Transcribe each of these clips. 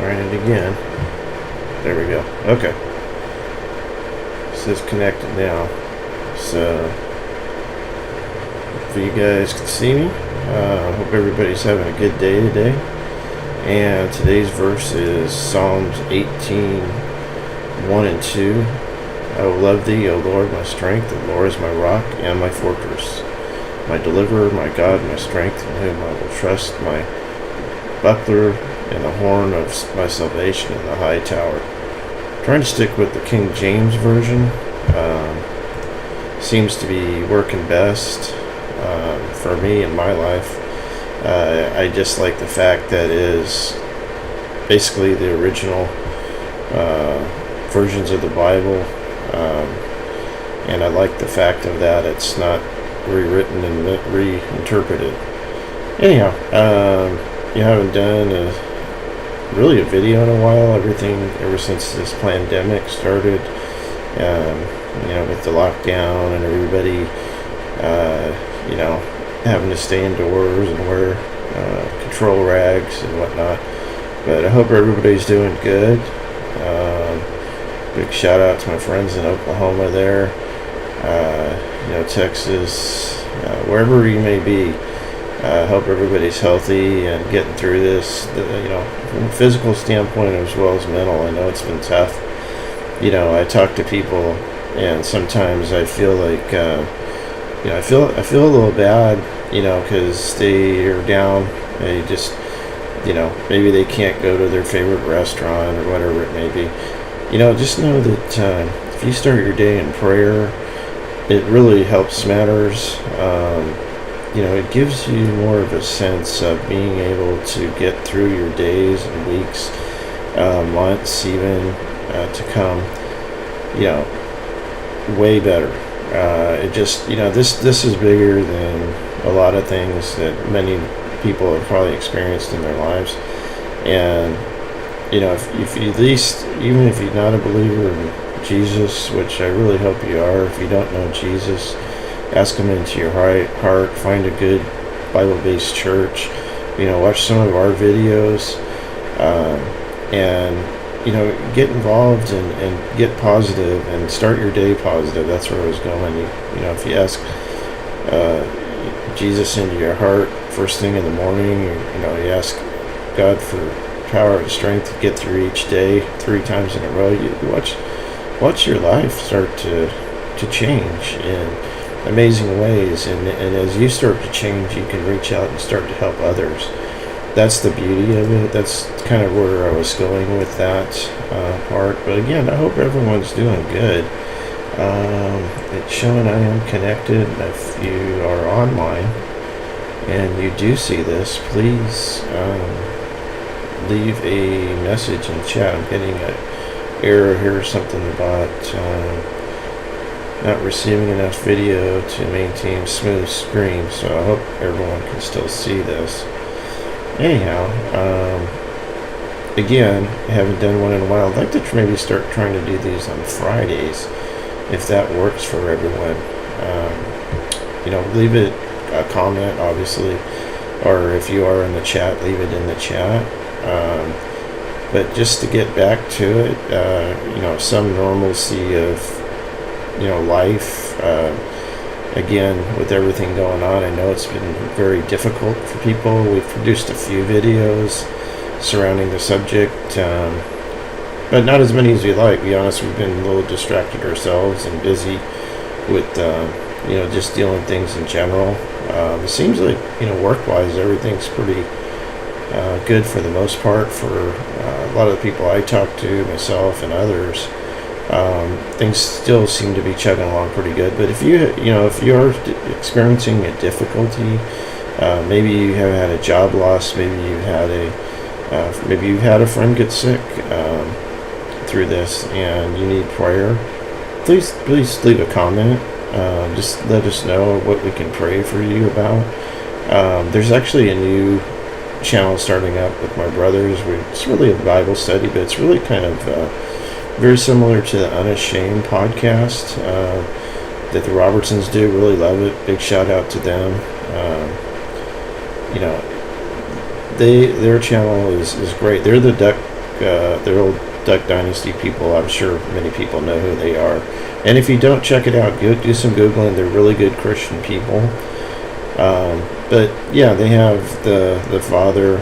Trying it again. There we go. Okay. It says connected now. So, if you guys can see me, hope everybody's having a good day today. And today's verse is Psalms 18, 1 and 2. I will love thee, O Lord, my strength. The Lord is my rock and my fortress, my deliverer, my God, my strength, in whom I will trust, my buckler and the horn of my salvation in the high tower. I'm trying to stick with the King James Version. Seems to be working best for me in my life. I just like the fact that it is basically the original versions of the Bible. And I like the fact of that it's not rewritten and reinterpreted. Anyhow, you haven't done a video in a while. Everything ever since this pandemic started, with the lockdown and everybody, having to stay indoors and wear control rags and whatnot. But I hope everybody's doing good. Big shout out to my friends in Oklahoma there, Texas, wherever you may be. I hope everybody's healthy and getting through this, from a physical standpoint as well as mental. I know it's been tough. I talk to people and sometimes I feel like, I feel a little bad, because they are down. They just, maybe they can't go to their favorite restaurant or whatever it may be. Just know that if you start your day in prayer, it really helps matters. It gives you more of a sense of being able to get through your days and weeks, months even to come, way better. It just, this is bigger than a lot of things that many people have probably experienced in their lives. And if you at least, even if you're not a believer in Jesus, which I really hope you are, if you don't know Jesus, ask him into your heart, find a good Bible-based church, watch some of our videos, and get involved and get positive and start your day positive. That's where I was going. If you ask Jesus into your heart first thing in the morning, you ask God for power and strength to get through each day 3 times in a row, you watch your life start to change in amazing ways, and as you start to change, you can reach out and start to help others. That's the beauty of it. That's kind of where I was going with that part. But again, I hope everyone's doing good. It's showing I am connected. If you are online and you do see this, please leave a message in the chat. I'm getting an error here, something about not receiving enough video to maintain smooth screen, so I hope everyone can still see this. Anyhow, again, I haven't done one in a while. I'd like to maybe start trying to do these on Fridays, if that works for everyone. Leave it a comment, obviously, or if you are in the chat, leave it in the chat. But just to get back to it, some normalcy of life. Again, with everything going on, I know it's been very difficult for people. We've produced a few videos surrounding the subject, but not as many as we'd like. To be honest, we've been a little distracted ourselves and busy with, just dealing with things in general. It seems like, work-wise, everything's pretty good for the most part for a lot of the people I talk to, myself and others. Things still seem to be chugging along pretty good. But if you're experiencing a difficulty, maybe you have had a job loss, maybe you've had a friend get sick through this, and you need prayer, please leave a comment. Just let us know what we can pray for you about. There's actually a new channel starting up with my brothers. It's really a Bible study, but it's really kind of very similar to the Unashamed podcast that the Robertsons do. Really love it. Big shout out to them. Their channel is great. They're the duck they're old Duck Dynasty people. I'm sure many people know who they are. And if you don't, check it out. Go do some Googling. They're really good Christian people. But yeah, they have the father,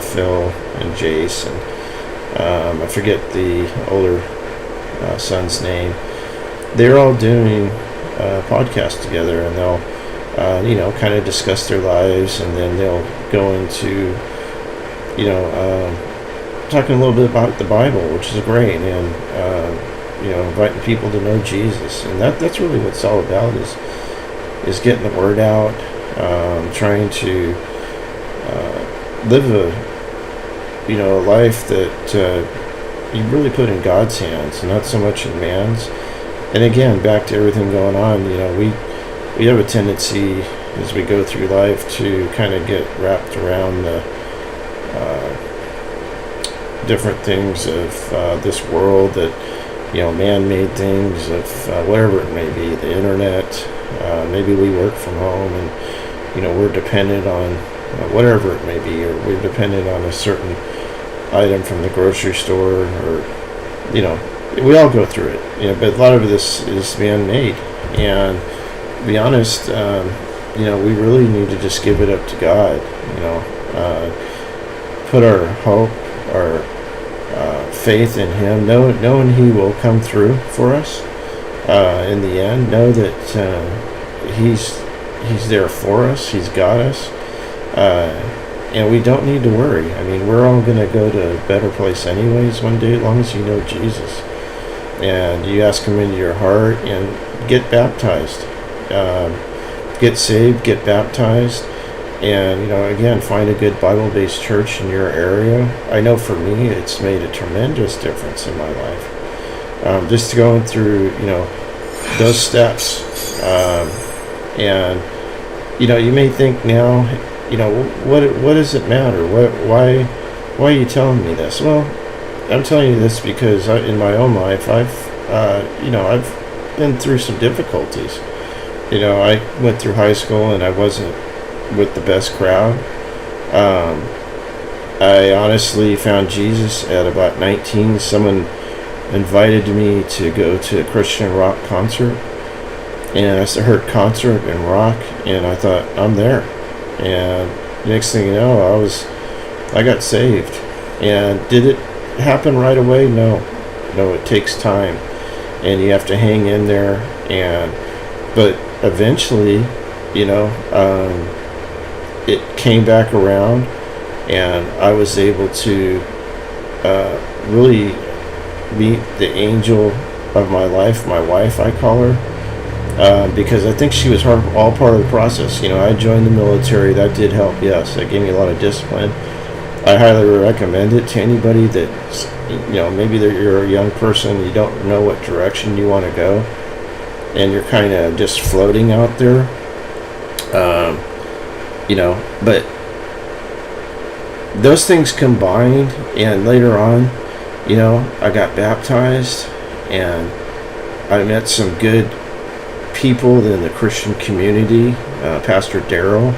Phil and Jace, and I forget the older son's name. They're all doing a podcast together, and they'll kind of discuss their lives, and then they'll go into talking a little bit about the Bible, which is great, and inviting people to know Jesus, and that's really what it's all about, is getting the word out, trying to live a life that you really put in God's hands, and not so much in man's. And again, back to everything going on, we have a tendency as we go through life to kind of get wrapped around the different things of this world, that man-made things of whatever it may be, the internet. Maybe we work from home, and we're dependent on whatever it may be, or we're dependent on a certain item from the grocery store, or we all go through it. But a lot of this is man-made, and to be honest, we really need to just give it up to God. Put our hope, our faith in Him, knowing He will come through for us in the end. Know that He's there for us. He's got us, and we don't need to worry. I mean, we're all going to go to a better place anyways one day, as long as you know Jesus and you ask Him into your heart and get baptized. Get saved, get baptized, and again, find a good Bible-based church in your area. I know for me, it's made a tremendous difference in my life. Just going through those steps, and you may think now, what does it matter? Why are you telling me this? Well, I'm telling you this because in my own life, I've been through some difficulties. I went through high school and I wasn't with the best crowd. I honestly found Jesus at about 19. Someone invited me to go to a Christian rock concert, and I heard concert and rock, and I thought, I'm there. And next thing you know, I got saved. And did it happen right away? No, it takes time, and you have to hang in there. But eventually, it came back around, and I was able to really meet the angel of my life, my wife, I call her, because I think she was all part of the process. I joined the military. That did help, yes. That gave me a lot of discipline. I highly recommend it to anybody that, maybe you're a young person, you don't know what direction you want to go, and you're kind of just floating out there, but those things combined, and later on, I got baptized, and I met some good people in the Christian community. Pastor Darryl,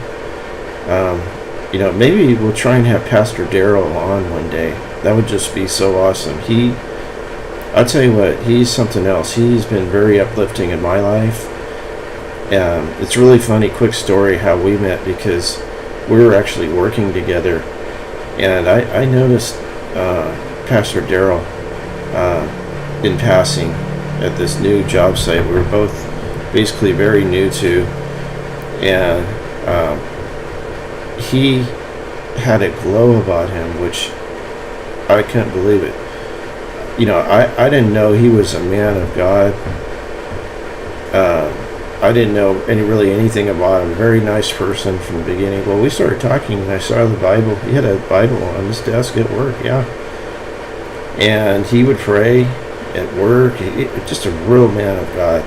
maybe we'll try and have Pastor Darryl on one day. That would just be so awesome. I'll tell you what, he's something else. He's been very uplifting in my life. It's really funny, quick story how we met, because we were actually working together, and I noticed Pastor Darryl in passing at this new job site we were both basically very new to, and he had a glow about him, which I couldn't believe it. I didn't know he was a man of God. I didn't know anything about him. Very nice person from the beginning. Well, we started talking, and I saw the Bible. He had a Bible on his desk at work, yeah. And he would pray at work. Just a real man of God.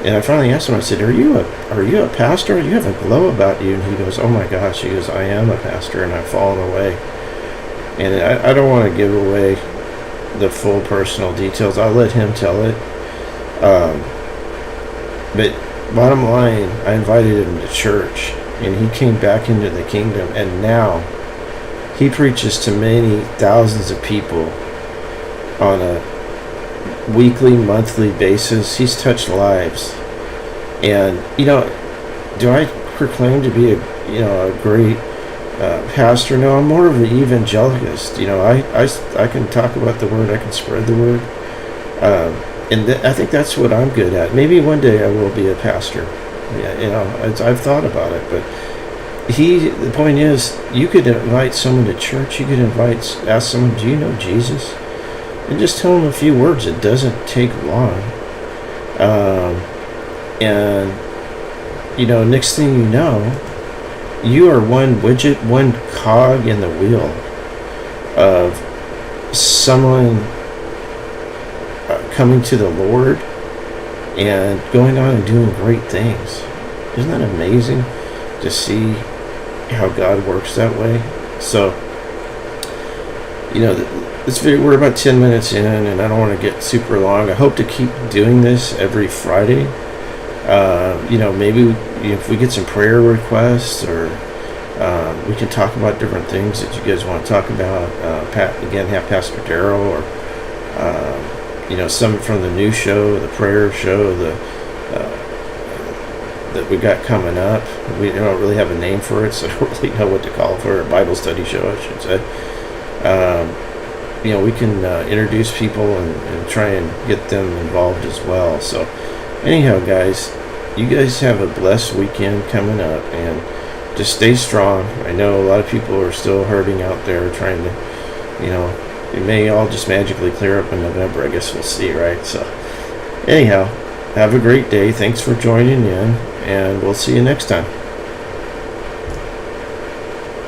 And I finally asked him, I said, are you a pastor? You have a glow about you. And he goes, oh my gosh. He goes, I am a pastor, and I've fallen away. And I don't want to give away the full personal details. I'll let him tell it. But bottom line, I invited him to church, and he came back into the kingdom, and now he preaches to many thousands of people on a weekly, monthly basis. He's touched lives. And, do I proclaim to be a great pastor? No, I'm more of an evangelicist. I can talk about the word, I can spread the word. I think that's what I'm good at. Maybe one day I will be a pastor. Yeah, I've thought about it, but the point is, you could invite someone to church. You could ask someone, do you know Jesus? And just tell them a few words. It doesn't take long. Next thing you know, you are one widget, one cog in the wheel of someone coming to the Lord and going on and doing great things. Isn't that amazing to see how God works that way? So, we're about 10 minutes in, and I don't want to get super long. I hope to keep doing this every Friday. Maybe if we get some prayer requests, or we can talk about different things that you guys want to talk about. Have Pastor Darryl, or some from the new show, the prayer show, that we got coming up. We don't really have a name for it, so I don't really know what to call it. For a Bible study show, I should say. We can introduce people and try and get them involved as well. So anyhow, guys, you guys have a blessed weekend coming up, and just stay strong. I know a lot of people are still hurting out there, trying to, it may all just magically clear up in November. I guess we'll see, right? So anyhow, have a great day. Thanks for joining in, and we'll see you next time.